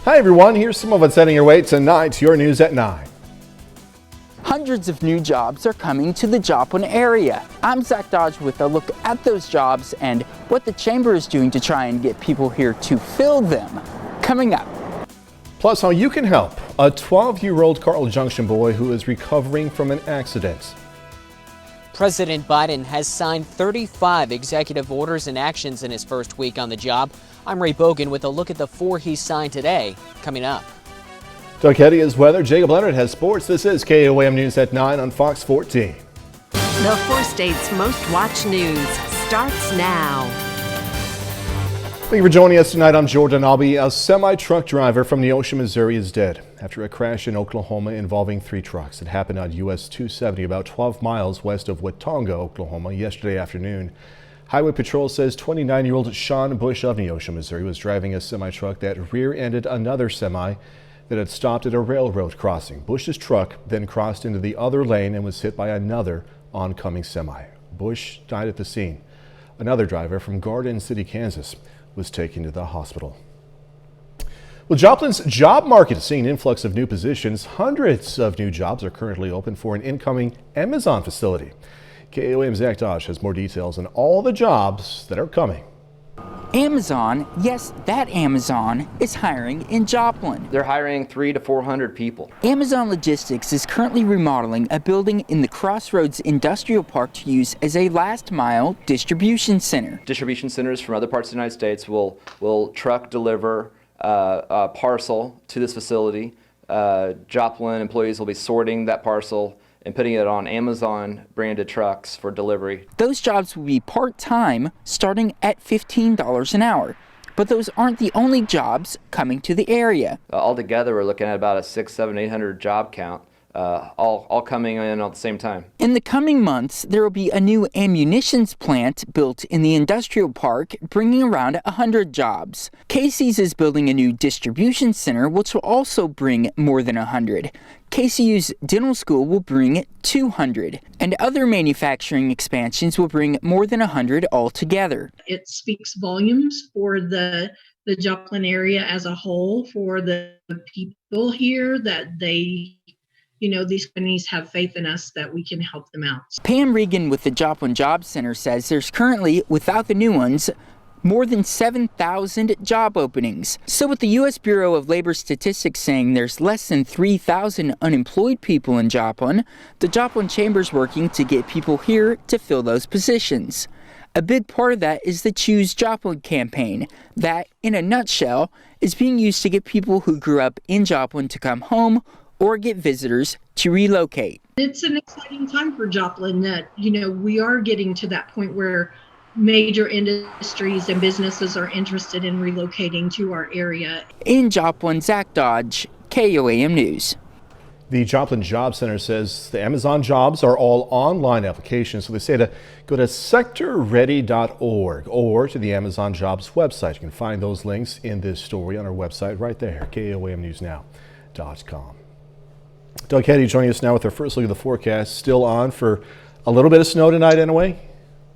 Hi everyone, here's some of what's heading your way tonight. Your news at 9. Hundreds of new jobs are coming to the Joplin area. I'm Zach Dodge with a look at those jobs and what the chamber is doing to try and get people here to fill them. Coming up. Plus, how you can help a 12-year-old Carl Junction boy who is recovering from an accident. President Biden has signed 35 executive orders and actions in his first week on the job. I'm Ray Bogan with a look at the 4 he signed today, coming up. Doug Heddy is weather. Jacob Leonard has sports. This is KOAM News at 9 on Fox 14. The 4 states' most watched news starts now. Thank you for joining us tonight. I'm Jordan Albee. A semi-truck driver from Neosho, Missouri is dead after a crash in Oklahoma involving 3 trucks. It happened on US 270 about 12 miles west of Watonga, Oklahoma yesterday afternoon. Highway Patrol says 29-year-old Sean Bush of Neosho, Missouri was driving a semi-truck that rear-ended another semi that had stopped at a railroad crossing. Bush's truck then crossed into the other lane and was hit by another oncoming semi. Bush died at the scene. Another driver from Garden City, Kansas was taken to the hospital. Well, Joplin's job market is seeing an influx of new positions. Hundreds of new jobs are currently open for an incoming Amazon facility. KOAM's Zach Dodge has more details on all the jobs that are coming. Amazon, yes, that Amazon is hiring in Joplin. They're hiring 300 to 400 people. Amazon Logistics is currently remodeling a building in the Crossroads Industrial Park to use as a last-mile distribution center. Distribution centers from other parts of the United States will truck deliver a parcel to this facility. Joplin employees will be sorting that parcel and putting it on Amazon branded trucks for delivery. Those jobs will be part-time, starting at $15 an hour. But those aren't the only jobs coming to the area. Altogether, we're looking at about a 600, 700, 800 job count, all coming in at the same time. In the coming months, there will be a new ammunitions plant built in the industrial park, bringing around 100 jobs. Casey's is building a new distribution center, which will also bring more than 100. KCU's dental school will bring 200, and other manufacturing expansions will bring more than 100 altogether. It speaks volumes for the Joplin area as a whole, for the people here, that they, these companies have faith in us that we can help them out. Pam Regan with the Joplin Job Center says there's currently, without the new ones, more than 7,000 job openings. So with the U.S. Bureau of Labor Statistics saying there's less than 3,000 unemployed people in Joplin, the Joplin Chamber's working to get people here to fill those positions. A big part of that is the Choose Joplin campaign that, in a nutshell, is being used to get people who grew up in Joplin to come home or get visitors to relocate. It's an exciting time for Joplin that, we are getting to that point where major industries and businesses are interested in relocating to our area. In Joplin, Zach Dodge, KOAM News. The Joplin Job Center says the Amazon jobs are all online applications, so they say to go to sectorready.org or to the Amazon Jobs website. You can find those links in this story on our website right there, KOAMNewsNow.com. Doug Heddy joining us now with our first look at the forecast. Still on for a little bit of snow tonight anyway?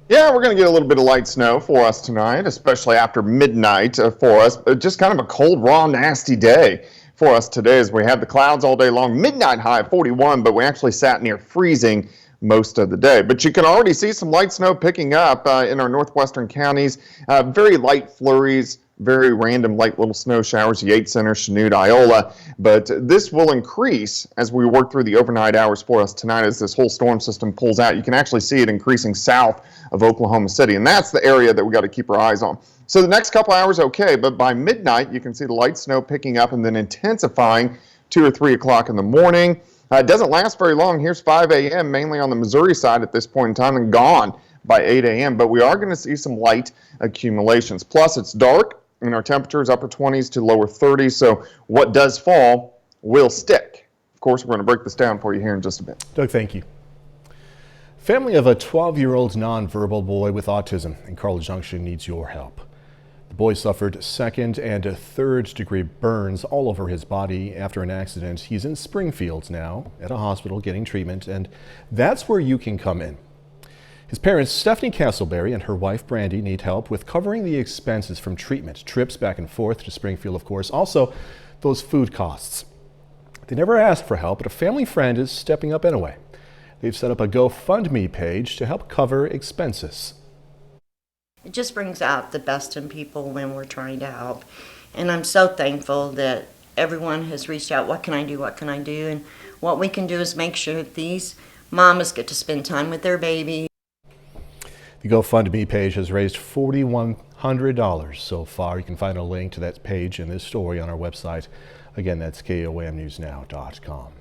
Yeah, we're going to get a little bit of light snow for us tonight, especially after midnight for us. Just kind of a cold, raw, nasty day for us today as we have the clouds all day long. Midnight high of 41, but we actually sat near freezing most of the day. But you can already see some light snow picking up in our northwestern counties. Very light flurries, very random light little snow showers, Yates Center, Chanute, Iola. But this will increase as we work through the overnight hours for us tonight as this whole storm system pulls out. You can actually see it increasing south of Oklahoma City, and that's the area that we got to keep our eyes on. So the next couple hours, okay, but by midnight, you can see the light snow picking up and then intensifying 2 or 3 o'clock in the morning. It doesn't last very long. Here's 5 a.m., mainly on the Missouri side at this point in time, and gone by 8 a.m., but we are going to see some light accumulations. Plus, it's dark, and our temperatures upper 20s to lower 30s, so what does fall will stick. Of course, we're going to break this down for you here in just a bit. Doug, thank you. Family of a 12-year-old nonverbal boy with autism in Carl Junction needs your help. The boy suffered second and third-degree burns all over his body after an accident. He's in Springfield now at a hospital getting treatment, and that's where you can come in. His parents, Stephanie Castleberry and her wife, Brandy, need help with covering the expenses from treatment, trips back and forth to Springfield, of course. Also, those food costs. They never asked for help, but a family friend is stepping up anyway. They've set up a GoFundMe page to help cover expenses. It just brings out the best in people when we're trying to help. And I'm so thankful that everyone has reached out. What can I do? What can I do? And what we can do is make sure that these mamas get to spend time with their baby. The GoFundMe page has raised $4,100 so far. You can find a link to that page in this story on our website. Again, that's KOMNewsNow.com.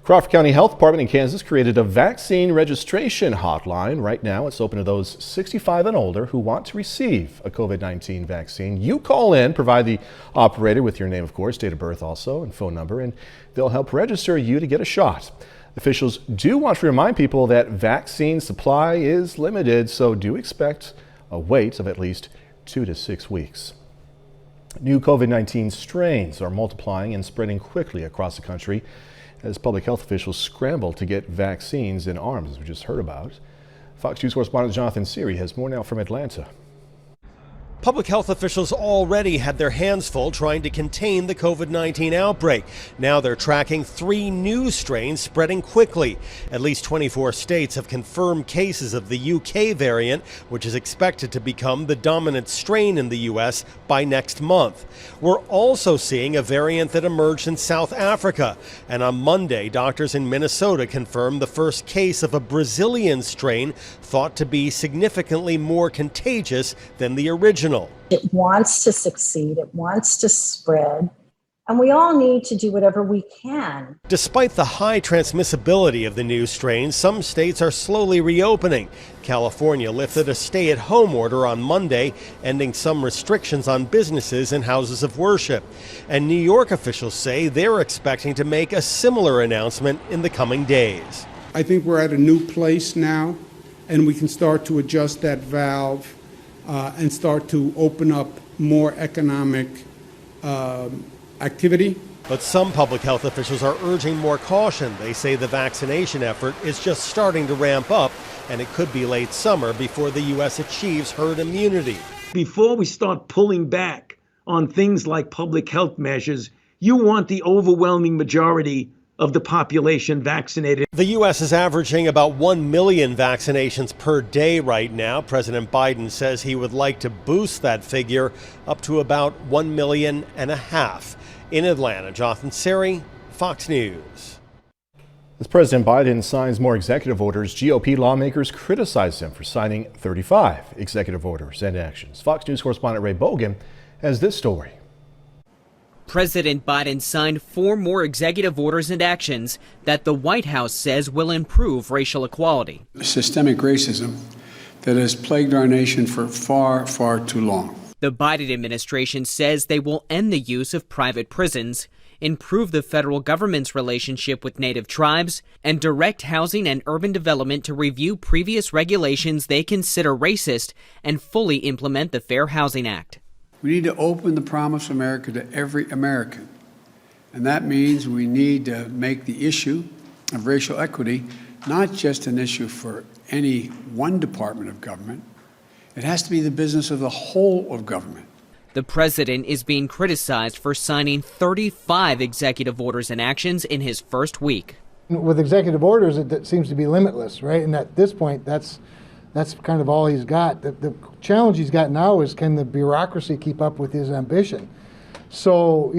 Crawford County Health Department in Kansas created a vaccine registration hotline. Right now, it's open to those 65 and older who want to receive a COVID-19 vaccine. You call in, provide the operator with your name, of course, date of birth also, and phone number, and they'll help register you to get a shot. Officials do want to remind people that vaccine supply is limited, so do expect a wait of at least 2 to 6 weeks. New COVID-19 strains are multiplying and spreading quickly across the country as public health officials scramble to get vaccines in arms, as we just heard about. Fox News correspondent Jonathan Seary has more now from Atlanta. Public health officials already had their hands full trying to contain the COVID-19 outbreak. Now they're tracking 3 new strains spreading quickly. At least 24 states have confirmed cases of the UK variant, which is expected to become the dominant strain in the U.S. by next month. We're also seeing a variant that emerged in South Africa. And on Monday, doctors in Minnesota confirmed the first case of a Brazilian strain thought to be significantly more contagious than the original. It wants to succeed, it wants to spread, and we all need to do whatever we can. Despite the high transmissibility of the new strain, some states are slowly reopening. California lifted a stay-at-home order on Monday, ending some restrictions on businesses and houses of worship. And New York officials say they're expecting to make a similar announcement in the coming days. I think we're at a new place now, and we can start to adjust that valve and start to open up more economic activity. But some public health officials are urging more caution. They say the vaccination effort is just starting to ramp up, and it could be late summer before the U.S. achieves herd immunity. Before we start pulling back on things like public health measures, you want the overwhelming majority of the population vaccinated. The U.S. is averaging about 1 million vaccinations per day right now. President Biden says he would like to boost that figure up to about 1.5 million. In Atlanta, Jonathan Seary, Fox News. As President Biden signs more executive orders, GOP lawmakers criticize him for signing 35 executive orders and actions. Fox News correspondent Ray Bogan has this story. President Biden signed 4 more executive orders and actions that the White House says will improve racial equality. Systemic racism that has plagued our nation for far, far too long. The Biden administration says they will end the use of private prisons, improve the federal government's relationship with Native tribes, and direct housing and urban development to review previous regulations they consider racist and fully implement the Fair Housing Act. We need to open the promise of America to every American. And that means we need to make the issue of racial equity not just an issue for any one department of government. It has to be the business of the whole of government. The president is being criticized for signing 35 executive orders and actions in his first week. With executive orders, it seems to be limitless, right? And at this point, that's kind of all he's got. The challenge he's got now is, can the bureaucracy keep up with his ambition? So,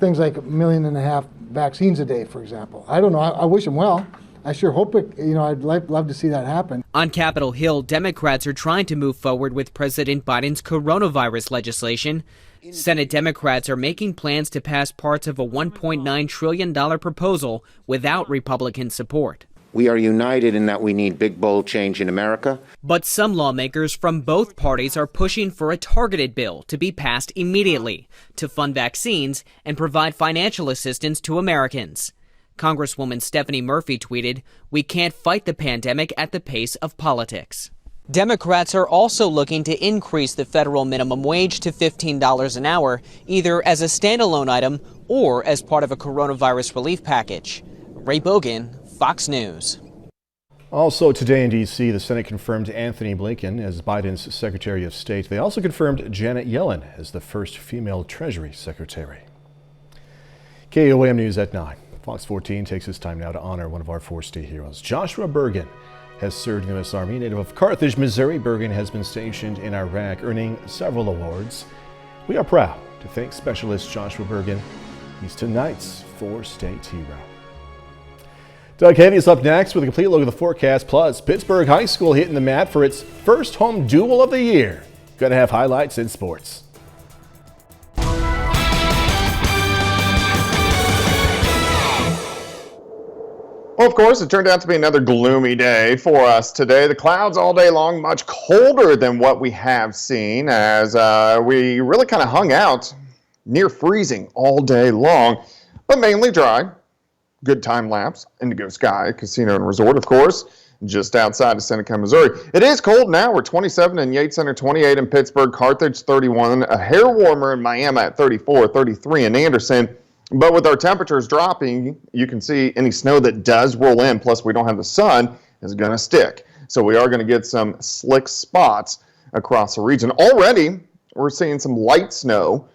things like 1.5 million vaccines a day, for example. I don't know. I wish him well. I sure hope it, I'd love to see that happen. On Capitol Hill, Democrats are trying to move forward with President Biden's coronavirus legislation. Senate Democrats are making plans to pass parts of a $1.9 trillion proposal without Republican support. We are united in that we need big, bold change in America. But some lawmakers from both parties are pushing for a targeted bill to be passed immediately to fund vaccines and provide financial assistance to Americans. Congresswoman Stephanie Murphy tweeted, "We can't fight the pandemic at the pace of politics." Democrats are also looking to increase the federal minimum wage to $15 an hour, either as a standalone item or as part of a coronavirus relief package. Ray Bogan, Fox News. Also today in D.C., the Senate confirmed Anthony Blinken as Biden's Secretary of State. They also confirmed Janet Yellen as the first female Treasury Secretary. KOAM News at 9. Fox 14 takes this time now to honor one of our 4 state heroes. Joshua Bergen has served in the U.S. Army. Native of Carthage, Missouri, Bergen has been stationed in Iraq, earning several awards. We are proud to thank Specialist Joshua Bergen. He's tonight's 4 state hero. Doug Henny's up next with a complete look at the forecast, plus Pittsburgh High School hitting the mat for its first home duel of the year. Gonna have highlights in sports. Well, of course, it turned out to be another gloomy day for us today. The clouds all day long, much colder than what we have seen, as we really kind of hung out near freezing all day long, but mainly dry. Good time lapse. Indigo Sky Casino and Resort, of course, just outside of Seneca, Missouri. It is cold now. We're 27 in Yates Center, 28 in Pittsburgh, Carthage 31, a hair warmer in Miami at 34, 33 in Anderson. But with our temperatures dropping, you can see any snow that does roll in, plus we don't have the sun, is going to stick. So we are going to get some slick spots across the region. Already, we're seeing some light snow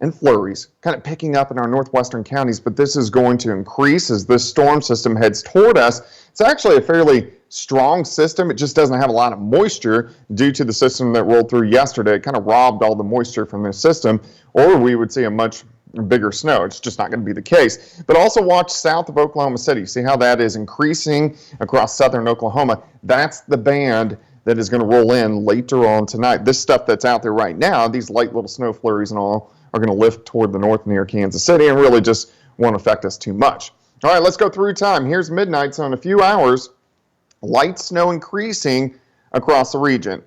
and flurries kind of picking up in our northwestern counties, but this is going to increase as this storm system heads toward us. It's actually a fairly strong system. It just doesn't have a lot of moisture due to the system that rolled through yesterday. It kind of robbed all the moisture from this system, or we would see a much bigger snow. It's just not going to be the case. But also watch south of Oklahoma City. See how that is increasing across southern Oklahoma. That's the band that is going to roll in later on tonight. This stuff that's out there right now, these light little snow flurries and all, are going to lift toward the north near Kansas City and really just won't affect us too much. All right, let's go through time. Here's midnight, so in a few hours, light snow increasing across the region.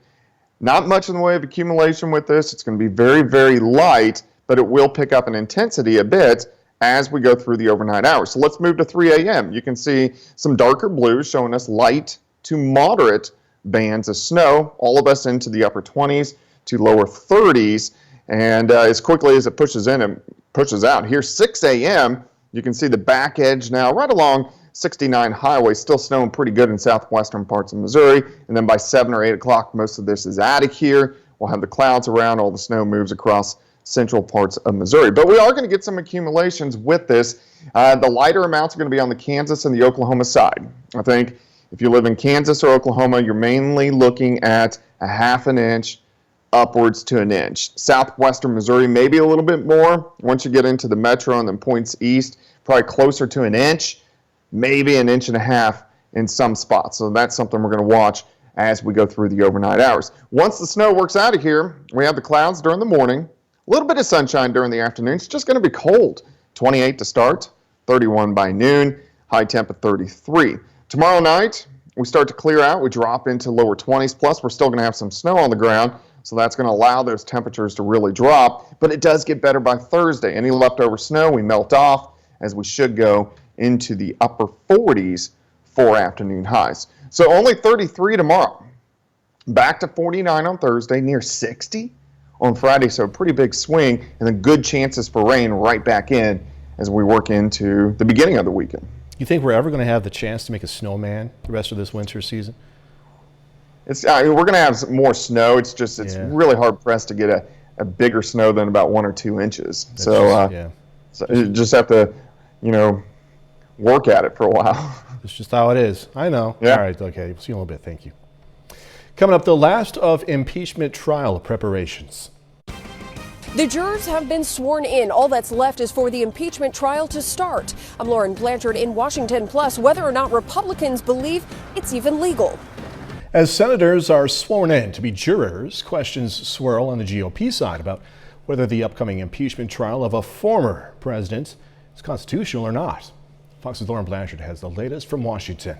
Not much in the way of accumulation with this. It's going to be very, very light, but it will pick up in intensity a bit as we go through the overnight hours. So let's move to 3 a.m. You can see some darker blues showing us light to moderate bands of snow, all of us into the upper 20s to lower 30s. And as quickly as it pushes in and pushes out, here 6 a.m., you can see the back edge now right along 69 highway, still snowing pretty good in southwestern parts of Missouri. And then by 7 or 8 o'clock, most of this is out of here. We'll have the clouds around, all the snow moves across central parts of Missouri. But we are going to get some accumulations with this. The lighter amounts are going to be on the Kansas and the Oklahoma side. I think if you live in Kansas or Oklahoma, you're mainly looking at a ½ an inch upwards to an inch. Southwestern Missouri, maybe a little bit more. Once you get into the metro and then points east, probably closer to an inch, maybe an inch and a half in some spots. So that's something we're going to watch as we go through the overnight hours. Once the snow works out of here, we have the clouds during the morning, a little bit of sunshine during the afternoon. It's just going to be cold. 28 to start, 31 by noon, high temp at 33. Tomorrow night, we start to clear out. We drop into lower 20s, plus we're still going to have some snow on the ground. So that's going to allow those temperatures to really drop, but it does get better by Thursday. Any leftover snow, we melt off as we should go into the upper 40s for afternoon highs. So only 33 tomorrow. Back to 49 on Thursday, near 60 on Friday. So a pretty big swing, and then good chances for rain right back in as we work into the beginning of the weekend. You think we're ever going to have the chance to make a snowman the rest of this winter season? We're going to have more snow. It's just really hard pressed to get a bigger snow than about 1 or 2 inches. So you just have to, work at it for a while. It's just how it is. I know. Yeah. All right, okay. See you in a little bit. Thank you. Coming up, the last of impeachment trial preparations. The jurors have been sworn in. All that's left is for the impeachment trial to start. I'm Lauren Blanchard in Washington. Plus, whether or not Republicans believe it's even legal. As senators are sworn in to be jurors, questions swirl on the GOP side about whether the upcoming impeachment trial of a former president is constitutional or not. Fox's Lauren Blanchard has the latest from Washington.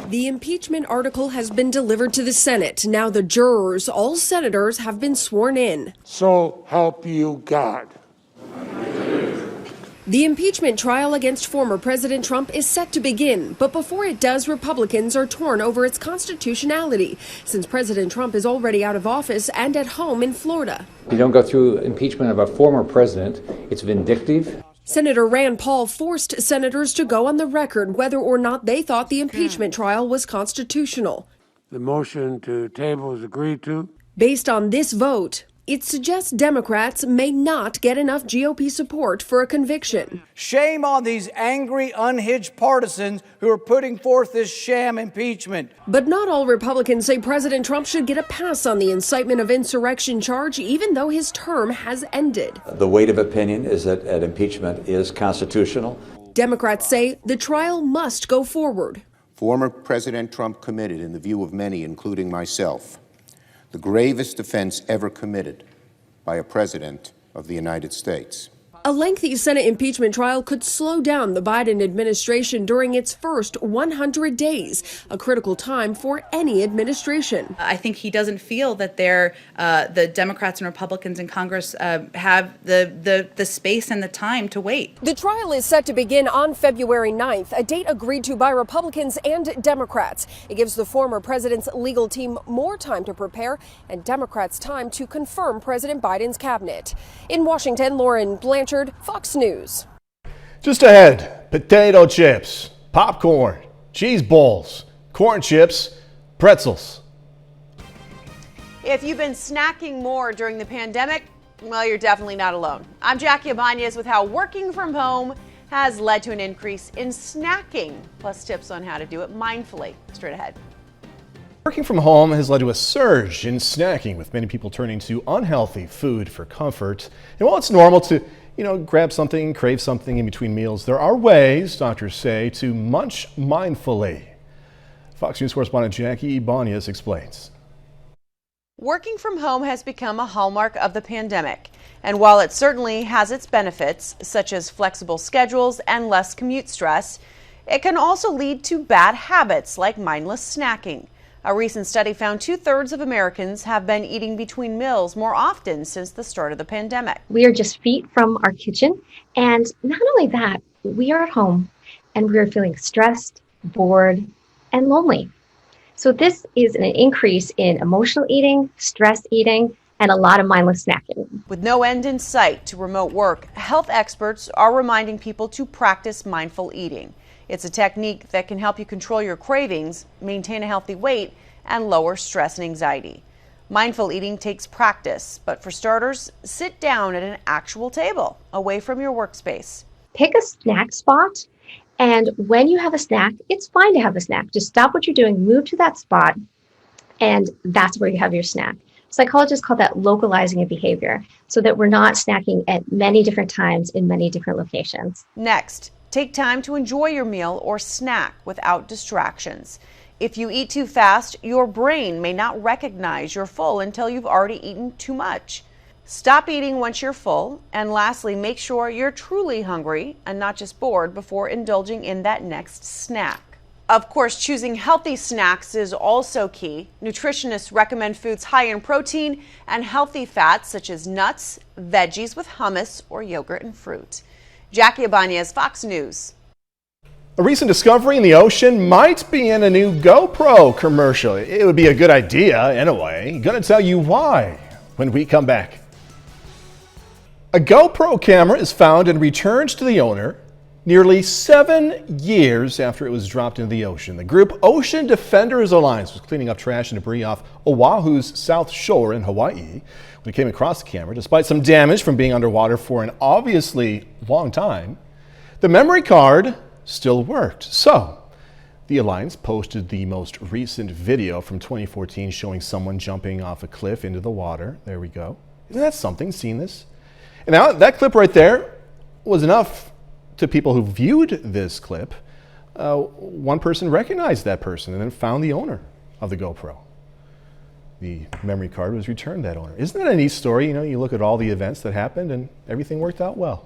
The impeachment article has been delivered to the Senate. Now the jurors, all senators, have been sworn in. So help you God. The impeachment trial against former President Trump is set to begin, but before it does, Republicans are torn over its constitutionality, since President Trump is already out of office and at home in Florida. You don't go through impeachment of a former president. It's vindictive. Senator Rand Paul forced senators to go on the record whether or not they thought the impeachment trial was constitutional. The motion to table is agreed to. Based on this vote, it suggests Democrats may not get enough GOP support for a conviction. Shame on these angry, unhinged partisans who are putting forth this sham impeachment. But not all Republicans say President Trump should get a pass on the incitement of insurrection charge, even though his term has ended. The weight of opinion is that an impeachment is constitutional. Democrats say the trial must go forward. Former President Trump committed, in the view of many, including myself, the gravest offense ever committed by a president of the United States. A lengthy Senate impeachment trial could slow down the Biden administration during its first 100 days, a critical time for any administration. I think he doesn't feel that the Democrats and Republicans in Congress have the space and the time to wait. The trial is set to begin on February 9th, a date agreed to by Republicans and Democrats. It gives the former president's legal team more time to prepare and Democrats time to confirm President Biden's cabinet. In Washington, Lauren Blanchard, Fox News. Just ahead, potato chips, popcorn, cheese balls, corn chips, pretzels. If you've been snacking more during the pandemic, well, you're definitely not alone. I'm Jackie Ibanez with how working from home has led to an increase in snacking, plus tips on how to do it mindfully. Straight ahead. Working from home has led to a surge in snacking, with many people turning to unhealthy food for comfort. And while it's normal to grab something, crave something in between meals, there are ways, doctors say, to munch mindfully. Fox News correspondent Jackie Ibanez explains. Working from home has become a hallmark of the pandemic. And while it certainly has its benefits, such as flexible schedules and less commute stress, it can also lead to bad habits like mindless snacking. A recent study found 2/3 of Americans have been eating between meals more often since the start of the pandemic. We are just feet from our kitchen. And not only that, we are at home and we are feeling stressed, bored, and lonely. So this is an increase in emotional eating, stress eating, and a lot of mindless snacking. With no end in sight to remote work, health experts are reminding people to practice mindful eating. It's a technique that can help you control your cravings, maintain a healthy weight, and lower stress and anxiety. Mindful eating takes practice, but for starters, sit down at an actual table, away from your workspace. Pick a snack spot, and when you have a snack, it's fine to have a snack. Just stop what you're doing, move to that spot, and that's where you have your snack. Psychologists call that localizing a behavior, so that we're not snacking at many different times in many different locations. Next, take time to enjoy your meal or snack without distractions. If you eat too fast, your brain may not recognize you're full until you've already eaten too much. Stop eating once you're full. And lastly, make sure you're truly hungry and not just bored before indulging in that next snack. Of course, choosing healthy snacks is also key. Nutritionists recommend foods high in protein and healthy fats such as nuts, veggies with hummus, or yogurt and fruit. Jackie Ibanez, Fox News. A recent discovery in the ocean might be in a new GoPro commercial. It would be a good idea anyway. Gonna tell you why when we come back. A GoPro camera is found and returned to the owner nearly 7 years after it was dropped into the ocean. The group Ocean Defenders Alliance was cleaning up trash and debris off Oahu's south shore in Hawaii when it came across the camera. Despite some damage from being underwater for an obviously long time, the memory card still worked. So the Alliance posted the most recent video from 2014 showing someone jumping off a cliff into the water. There we go. Isn't that something, seeing this? And now that clip right there was enough to people who viewed this clip. One person recognized that person and then found the owner of the GoPro. The memory card was returned to that owner. Isn't that a neat story? You look at all the events that happened and everything worked out well.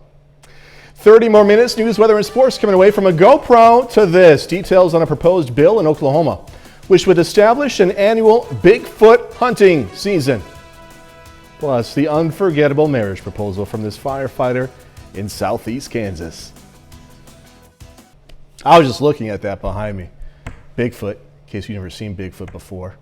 30 more minutes, news, weather, and sports coming away from a GoPro to this. Details on a proposed bill in Oklahoma, which would establish an annual Bigfoot hunting season. Plus, the unforgettable marriage proposal from this firefighter in southeast Kansas. I was just looking at that behind me. Bigfoot, in case you've never seen Bigfoot before.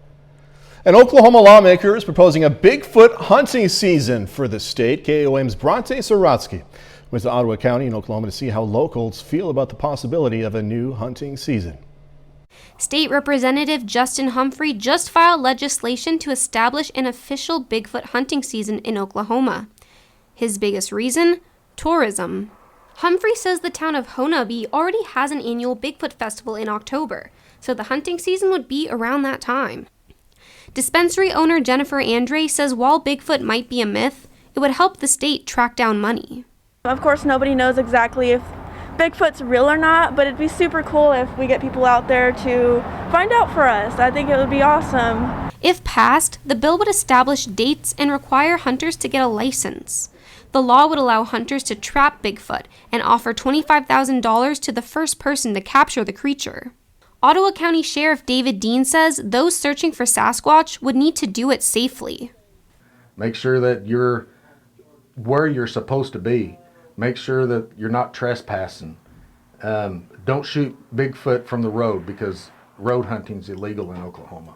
An Oklahoma lawmaker is proposing a Bigfoot hunting season for the state. KOM's Bronte Sorotsky went to Ottawa County in Oklahoma to see how locals feel about the possibility of a new hunting season. State Representative Justin Humphrey just filed legislation to establish an official Bigfoot hunting season in Oklahoma. His biggest reason? Tourism. Humphrey says the town of Honaby already has an annual Bigfoot festival in October, so the hunting season would be around that time. Dispensary owner Jennifer Andre says while Bigfoot might be a myth, it would help the state track down money. Of course, nobody knows exactly if Bigfoot's real or not, but it'd be super cool if we get people out there to find out for us. I think it would be awesome. If passed, the bill would establish dates and require hunters to get a license. The law would allow hunters to trap Bigfoot and offer $25,000 to the first person to capture the creature. Ottawa County Sheriff David Dean says those searching for Sasquatch would need to do it safely. Make sure that you're where you're supposed to be. Make sure that you're not trespassing. Don't shoot Bigfoot from the road because road hunting is illegal in Oklahoma.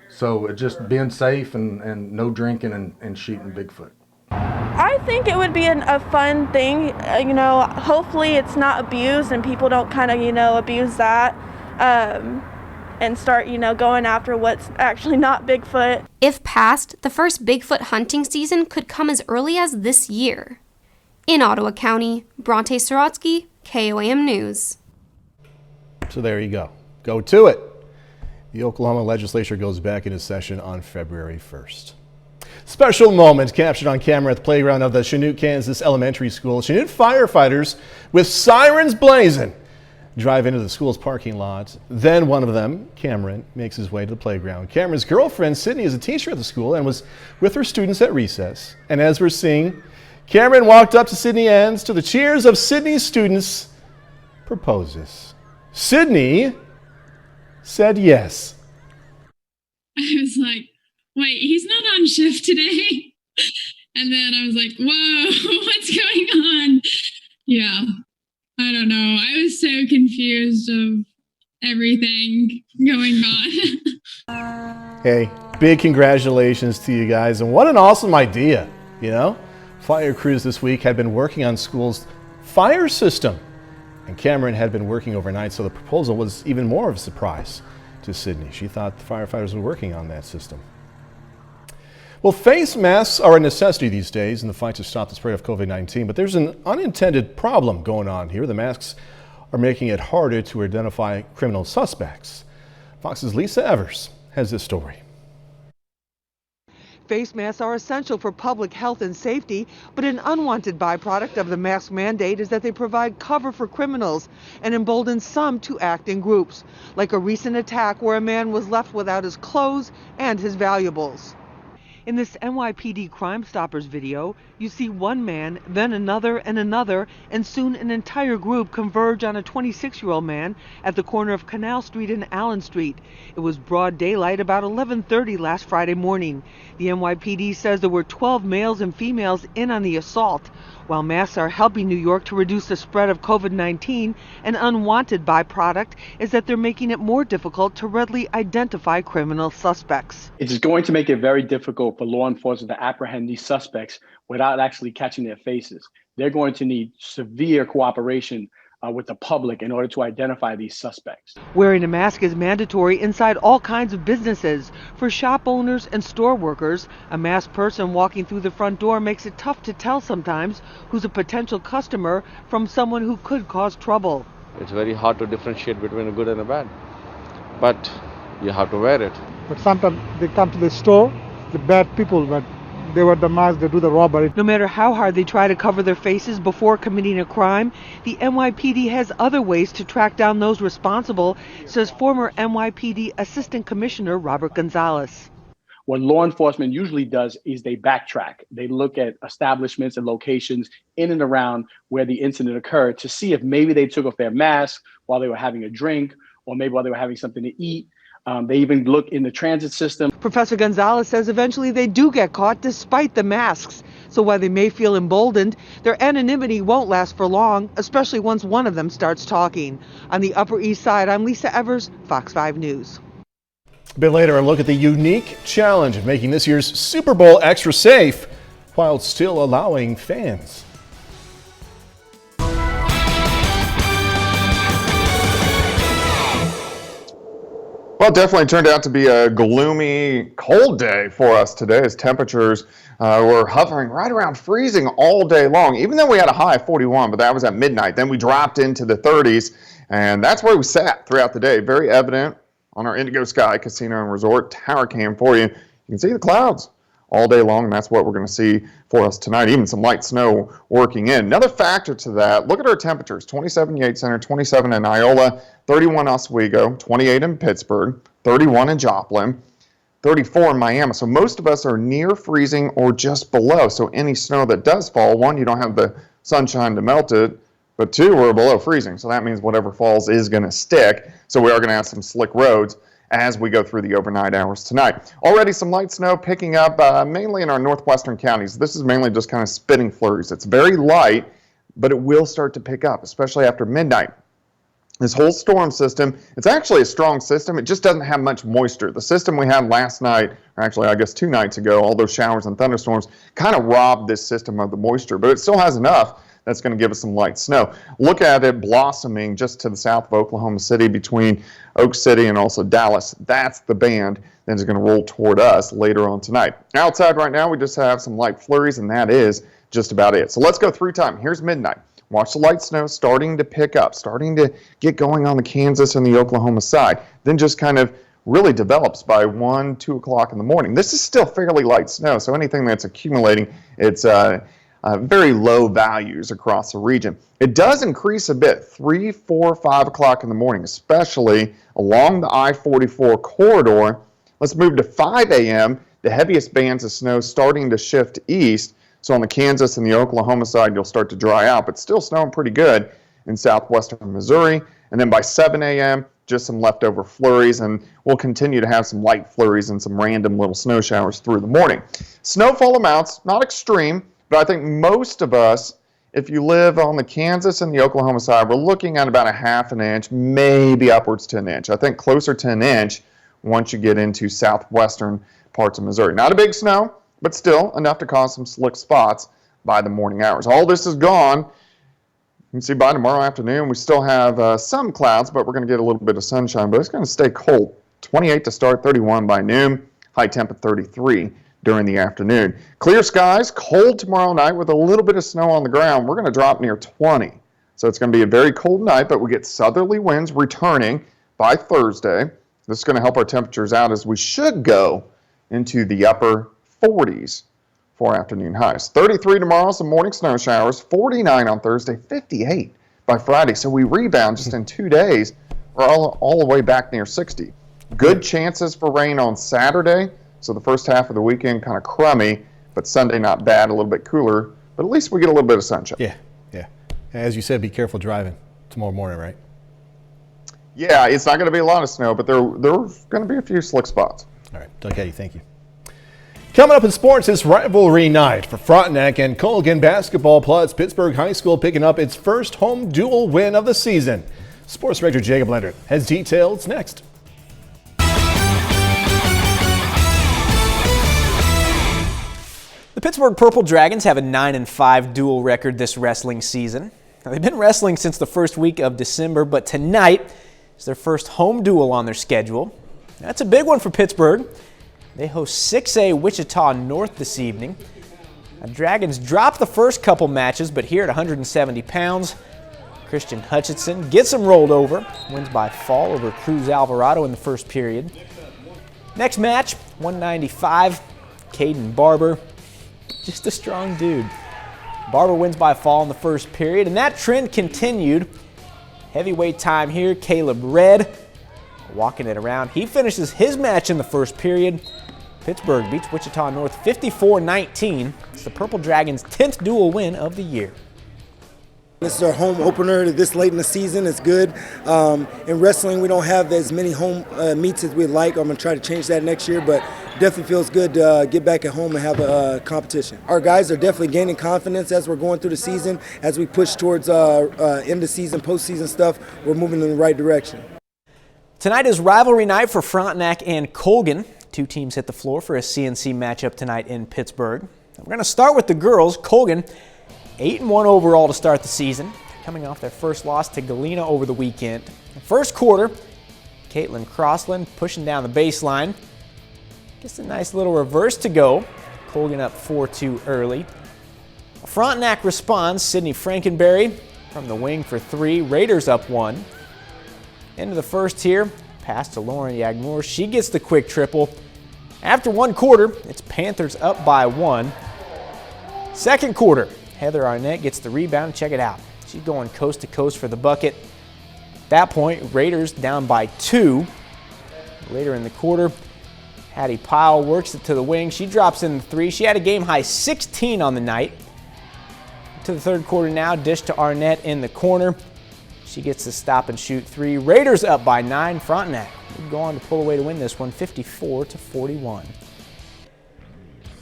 So just being safe and no drinking and shooting Bigfoot. I think it would be a fun thing. Hopefully it's not abused and people don't kind of, abuse that and start, going after what's actually not Bigfoot. If passed, the first Bigfoot hunting season could come as early as this year. In Ottawa County, Bronte Sorotsky, KOAM News. So there you go. Go to it. The Oklahoma legislature goes back into session on February 1st. Special moment captured on camera at the playground of the Chanute, Kansas elementary school. Chanute firefighters with sirens blazing drive into the school's parking lot. Then one of them, Cameron, makes his way to the playground. Cameron's girlfriend, Sydney, is a teacher at the school and was with her students at recess. And as we're seeing, Cameron walked up to Sydney and, to the cheers of Sydney's students, proposes. Sydney said yes. I was like, wait, he's not on shift today? And then I was like, whoa, what's going on? Yeah, I don't know. I was so confused of everything going on. Hey, big congratulations to you guys. And what an awesome idea, Fire crews this week had been working on school's fire system. And Cameron had been working overnight, so the proposal was even more of a surprise to Sydney. She thought the firefighters were working on that system. Well, face masks are a necessity these days in the fight to stop the spread of COVID-19, but there's an unintended problem going on here. The masks are making it harder to identify criminal suspects. Fox's Lisa Evers has this story. Face masks are essential for public health and safety, but an unwanted byproduct of the mask mandate is that they provide cover for criminals and embolden some to act in groups, like a recent attack where a man was left without his clothes and his valuables. In this NYPD Crime Stoppers video, you see one man, then another and another, and soon an entire group converge on a 26-year-old man at the corner of Canal Street and Allen Street. It was broad daylight about 11:30 last Friday morning. The NYPD says there were 12 males and females in on the assault. While masks are helping New York to reduce the spread of COVID-19, an unwanted byproduct is that they're making it more difficult to readily identify criminal suspects. It is going to make it very difficult for law enforcement to apprehend these suspects without actually catching their faces. They're going to need severe cooperation with the public in order to identify these suspects. Wearing a mask is mandatory inside all kinds of businesses. For shop owners and store workers, a masked person walking through the front door makes it tough to tell sometimes who's a potential customer from someone who could cause trouble. It's very hard to differentiate between a good and a bad, but you have to wear it. But sometimes they come to the store, the bad people, but they wear the mask, they do the robbery. No matter how hard they try to cover their faces before committing a crime, the NYPD has other ways to track down those responsible, says former NYPD Assistant Commissioner Robert Gonzalez. What law enforcement usually does is they backtrack. They look at establishments and locations in and around where the incident occurred to see if maybe they took off their mask while they were having a drink, or maybe while they were having something to eat. They even look in the transit system. Professor Gonzalez says eventually they do get caught despite the masks. So while they may feel emboldened, their anonymity won't last for long, especially once one of them starts talking. On the Upper East Side, I'm Lisa Evers, Fox 5 News. A bit later, a look at the unique challenge of making this year's Super Bowl extra safe while still allowing fans. Well, it definitely turned out to be a gloomy, cold day for us today as temperatures were hovering right around freezing all day long, even though we had a high of 41, but that was at midnight. Then we dropped into the 30s, and that's where we sat throughout the day. Very evident on our Indigo Sky Casino and Resort tower cam for you. You can see the clouds all day long, and that's what we're going to see for us tonight. Even some light snow working in. Another factor to that, look at our temperatures. 27 Yates Center, 27 in Iola, 31 Oswego, 28 in Pittsburgh, 31 in Joplin, 34 in Miami. So most of us are near freezing or just below. So any snow that does fall, one, you don't have the sunshine to melt it, but two, we're below freezing. So that means whatever falls is going to stick. So we are going to have some slick roads as we go through the overnight hours tonight. Already some light snow picking up mainly in our northwestern counties. This is mainly just kind of spitting flurries. It's very light, but it will start to pick up, especially after midnight. This whole storm system, it's actually a strong system. It just doesn't have much moisture. The system we had last night, or actually I guess 2 nights ago, all those showers and thunderstorms kind of robbed this system of the moisture, but it still has enough that's going to give us some light snow. Look at it blossoming just to the south of Oklahoma City between Oak City and also Dallas. That's the band that is going to roll toward us later on tonight. Outside right now, we just have some light flurries, and that is just about it. So let's go through time. Here's midnight. Watch the light snow starting to pick up, starting to get going on the Kansas and the Oklahoma side. Then just kind of really develops by 1, 2 o'clock in the morning. This is still fairly light snow, so anything that's accumulating, it's very low values across the region. It does increase a bit, 3, 4, 5 o'clock in the morning, especially along the I-44 corridor. Let's move to 5 a.m. The heaviest bands of snow starting to shift east. So on the Kansas and the Oklahoma side, you'll start to dry out, but still snowing pretty good in southwestern Missouri. And then by 7 a.m., just some leftover flurries, and we'll continue to have some light flurries and some random little snow showers through the morning. Snowfall amounts, not extreme, but I think most of us, if you live on the Kansas and the Oklahoma side, we're looking at about a ½ an inch, maybe upwards to an inch. I think closer to an inch once you get into southwestern parts of Missouri. Not a big snow, but still enough to cause some slick spots by the morning hours. All this is gone. You can see by tomorrow afternoon, we still have some clouds, but we're going to get a little bit of sunshine, but it's going to stay cold. 28 to start, 31 by noon, high temp at 33 during the afternoon. Clear skies, cold tomorrow night with a little bit of snow on the ground. We're going to drop near 20. So it's going to be a very cold night, but we get southerly winds returning by Thursday. This is going to help our temperatures out as we should go into the upper 40s for afternoon highs. 33 tomorrow, some morning snow showers. 49 on Thursday, 58 by Friday. So we rebound just in 2 days. We're all the way back near 60. Good chances for rain on Saturday. So the first half of the weekend kind of crummy, but Sunday not bad, a little bit cooler. But at least we get a little bit of sunshine. Yeah. As you said, be careful driving tomorrow morning, right? Yeah, it's not going to be a lot of snow, but there's going to be a few slick spots. All right, Doug Heddy, thank you. Coming up in sports, it's rivalry night for Frontenac and Colgan basketball, plus Pittsburgh High School picking up its first home dual win of the season. Sports director Jacob Leonard has details next. The Pittsburgh Purple Dragons have a 9-5 dual record this wrestling season. Now, they've been wrestling since the first week of December, but tonight is their first home duel on their schedule. That's a big one for Pittsburgh. They host 6A Wichita North this evening. The Dragons dropped the first couple matches, but here at 170 pounds, Christian Hutchinson gets them rolled over, wins by fall over Cruz Alvarado in the first period. Next match, 195, Caden Barber. Just a strong dude. Barber wins by fall in the first period, and that trend continued. Heavyweight time here, Caleb Red walking it around. He finishes his match in the first period. Pittsburgh beats Wichita North 54-19. It's the Purple Dragons' 10th dual win of the year. This is our home opener this late in the season. It's good. In wrestling, we don't have as many home meets as we'd like. I'm going to try to change that next year, but definitely feels good to get back at home and have a competition. Our guys are definitely gaining confidence as we're going through the season. As we push towards end of season, postseason stuff, we're moving in the right direction. Tonight is rivalry night for Frontenac and Colgan. Two teams hit the floor for a CNC matchup tonight in Pittsburgh. We're going to start with the girls. Colgan 8-1 overall to start the season, coming off their first loss to Galena over the weekend. The first quarter, Caitlin Crossland pushing down the baseline. Gets a nice little reverse to go. Colgan up 4-2 early. Frontenac responds. Sydney Frankenberry from the wing for 3. Raiders up 1. Into the first here. Pass to Lauren Yagmour. She gets the quick triple. After 1 quarter, it's Panthers up by 1. Second quarter, Heather Arnett gets the rebound. Check it out. She's going coast to coast for the bucket. At that point, Raiders down by 2. Later in the quarter, Hattie Pyle works it to the wing. She drops in the 3. She had a game-high 16 on the night. To the third quarter now, dish to Arnett in the corner. She gets the stop and shoot 3. Raiders up by 9. Frontenac would go on to pull away to win this one, 54-41.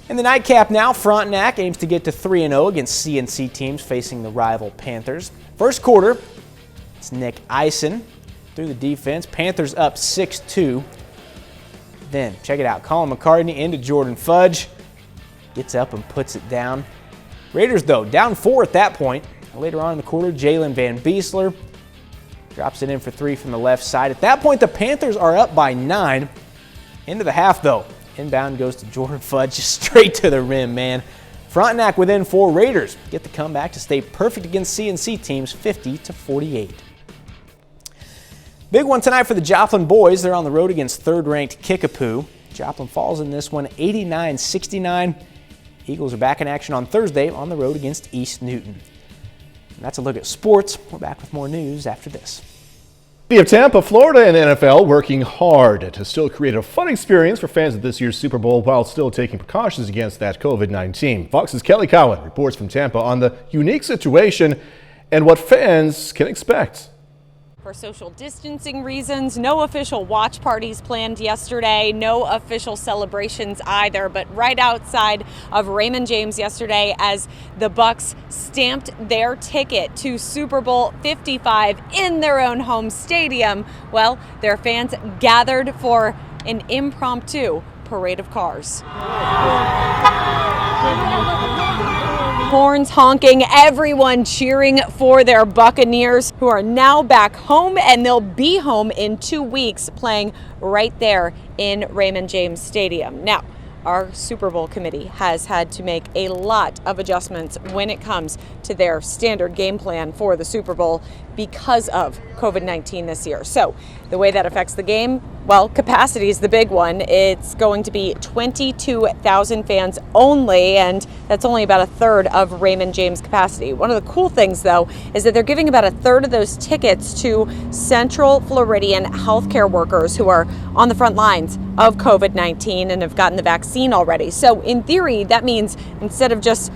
In the nightcap now, Frontenac aims to get to 3-0 against CNC teams facing the rival Panthers. First quarter, it's Nick Eisen through the defense. Panthers up 6-2. Then, check it out, Colin McCartney into Jordan Fudge. Gets up and puts it down. Raiders, though, down 4 at that point. Later on in the quarter, Jalen Van Beesler drops it in for 3 from the left side. At that point, the Panthers are up by 9. Into the half, though. Inbound goes to Jordan Fudge, just straight to the rim, man. Frontenac within 4. Raiders get the comeback to stay perfect against CNC teams, 50-48. Big one tonight for the Joplin boys. They're on the road against third-ranked Kickapoo. Joplin falls in this one 89-69. Eagles are back in action on Thursday on the road against East Newton. And that's a look at sports. We're back with more news after this. City of Tampa, Florida, and NFL working hard to still create a fun experience for fans of this year's Super Bowl while still taking precautions against that COVID-19. Fox's Kelly Cowan reports from Tampa on the unique situation and what fans can expect. For social distancing reasons, no official watch parties planned yesterday, no official celebrations either, but right outside of Raymond James yesterday as the Bucs stamped their ticket to Super Bowl 55 in their own home stadium, well, their fans gathered for an impromptu parade of cars. Horns honking, everyone cheering for their Buccaneers, who are now back home, and they'll be home in 2 weeks playing right there in Raymond James Stadium. Now, our Super Bowl committee has had to make a lot of adjustments when it comes to their standard game plan for the Super Bowl because of COVID-19 this year. So the way that affects the game, well, capacity is the big one. It's going to be 22,000 fans only, and that's only about a third of Raymond James capacity. One of the cool things, though, is that they're giving about a third of those tickets to Central Floridian healthcare workers who are on the front lines of COVID-19 and have gotten the vaccine already. So in theory, that means instead of just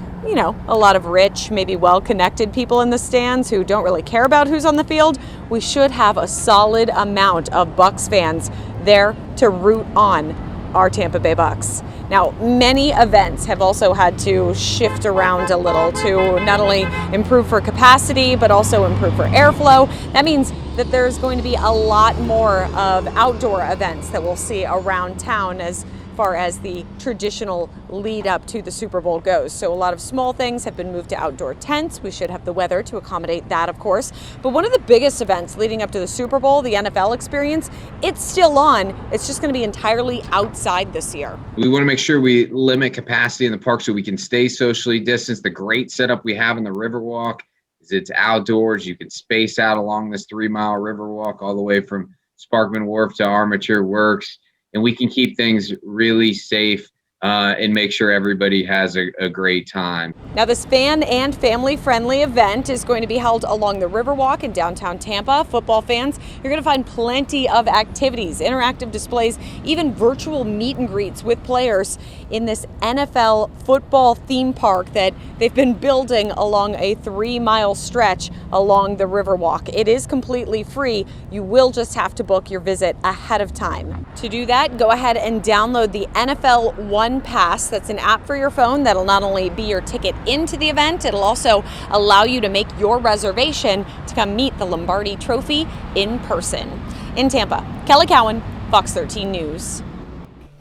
a lot of rich, maybe well-connected people in the stands who don't really care about who's on the field, we should have a solid amount of Bucs fans there to root on our Tampa Bay Bucs. Now, many events have also had to shift around a little to not only improve for capacity, but also improve for airflow. That means that there's going to be a lot more of outdoor events that we'll see around town as far as the traditional lead up to the Super Bowl goes. So a lot of small things have been moved to outdoor tents. We should have the weather to accommodate that, of course. But one of the biggest events leading up to the Super Bowl, the NFL experience, it's still on. It's just going to be entirely outside this year. We want to make sure we limit capacity in the park so we can stay socially distanced. The great setup we have in the Riverwalk is it's outdoors. You can space out along this 3-mile Riverwalk all the way from Sparkman Wharf to Armature Works. And we can keep things really safe and make sure everybody has a great time. Now, this fan and family-friendly event is going to be held along the Riverwalk in downtown Tampa. Football fans, you're going to find plenty of activities, interactive displays, even virtual meet and greets with players in this NFL football theme park that they've been building along a 3-mile stretch along the Riverwalk. It is completely free. You will just have to book your visit ahead of time. To do that, go ahead and download the NFL One Pass. That's an app for your phone that'll not only be your ticket into the event, it'll also allow you to make your reservation to come meet the Lombardi Trophy in person. In Tampa, Kelly Cowan, Fox 13 News.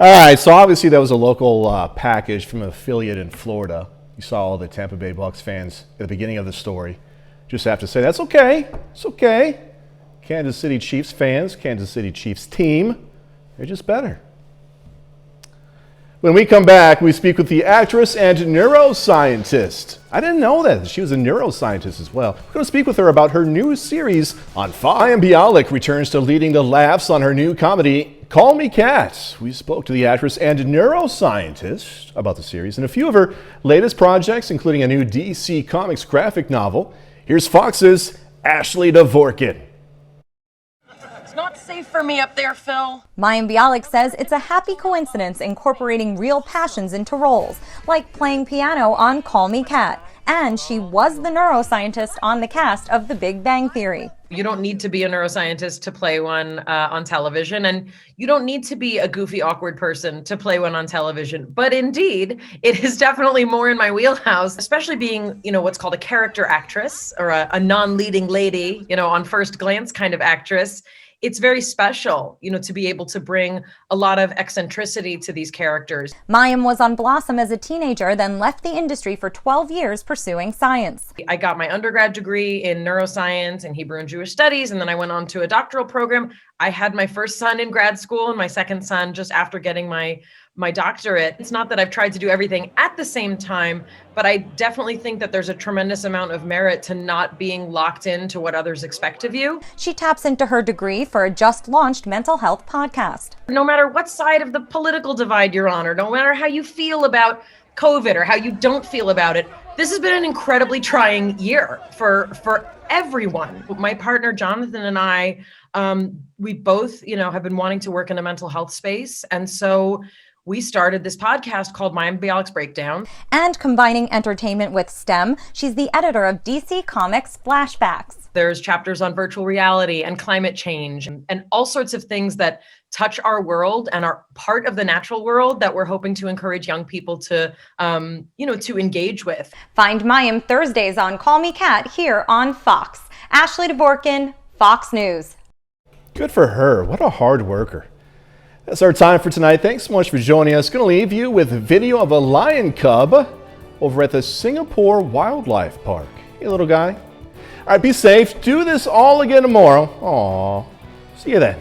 All right, so obviously that was a local package from an affiliate in Florida. You saw all the Tampa Bay Bucs fans at the beginning of the story. Just have to say, that's okay. It's okay. Kansas City Chiefs fans, Kansas City Chiefs team, they're just better. When we come back, we speak with the actress and neuroscientist. I didn't know that. She was a neuroscientist as well. We're going to speak with her about her new series on Fox. Mayim Bialik returns to leading the laughs on her new comedy, Call Me Kat. We spoke to the actress and neuroscientist about the series and a few of her latest projects, including a new DC Comics graphic novel. Here's Fox's Ashley Dvorkin. It's not safe for me up there, Phil. Mayim Bialik says it's a happy coincidence incorporating real passions into roles, like playing piano on Call Me Kat. And she was the neuroscientist on the cast of The Big Bang Theory. You don't need to be a neuroscientist to play one on television, and you don't need to be a goofy, awkward person to play one on television. But indeed, it is definitely more in my wheelhouse, especially being, what's called a character actress or a non-leading lady, on first glance kind of actress. It's very special, to be able to bring a lot of eccentricity to these characters. Mayim was on Blossom as a teenager, then left the industry for 12 years pursuing science. I got my undergrad degree in neuroscience and Hebrew and Jewish studies, and then I went on to a doctoral program. I had my first son in grad school and my second son just after getting my doctorate. It's not that I've tried to do everything at the same time, but I definitely think that there's a tremendous amount of merit to not being locked into what others expect of you. She taps into her degree for a just-launched mental health podcast. No matter what side of the political divide you're on, or no matter how you feel about COVID or how you don't feel about it, this has been an incredibly trying year for everyone. My partner, Jonathan, and I, we both, have been wanting to work in a mental health space. And so we started this podcast called Mayim Bialik's Breakdown. And combining entertainment with STEM, she's the editor of DC Comics Flashbacks. There's chapters on virtual reality and climate change and all sorts of things that touch our world and are part of the natural world that we're hoping to encourage young people to, to engage with. Find Mayim Thursdays on Call Me Kat here on Fox. Ashley Dvorkin, Fox News. Good for her. What a hard worker. That's our time for tonight. Thanks so much for joining us. Going to leave you with a video of a lion cub over at the Singapore Wildlife Park. Hey, little guy. All right, be safe. Do this all again tomorrow. Aw. See you then.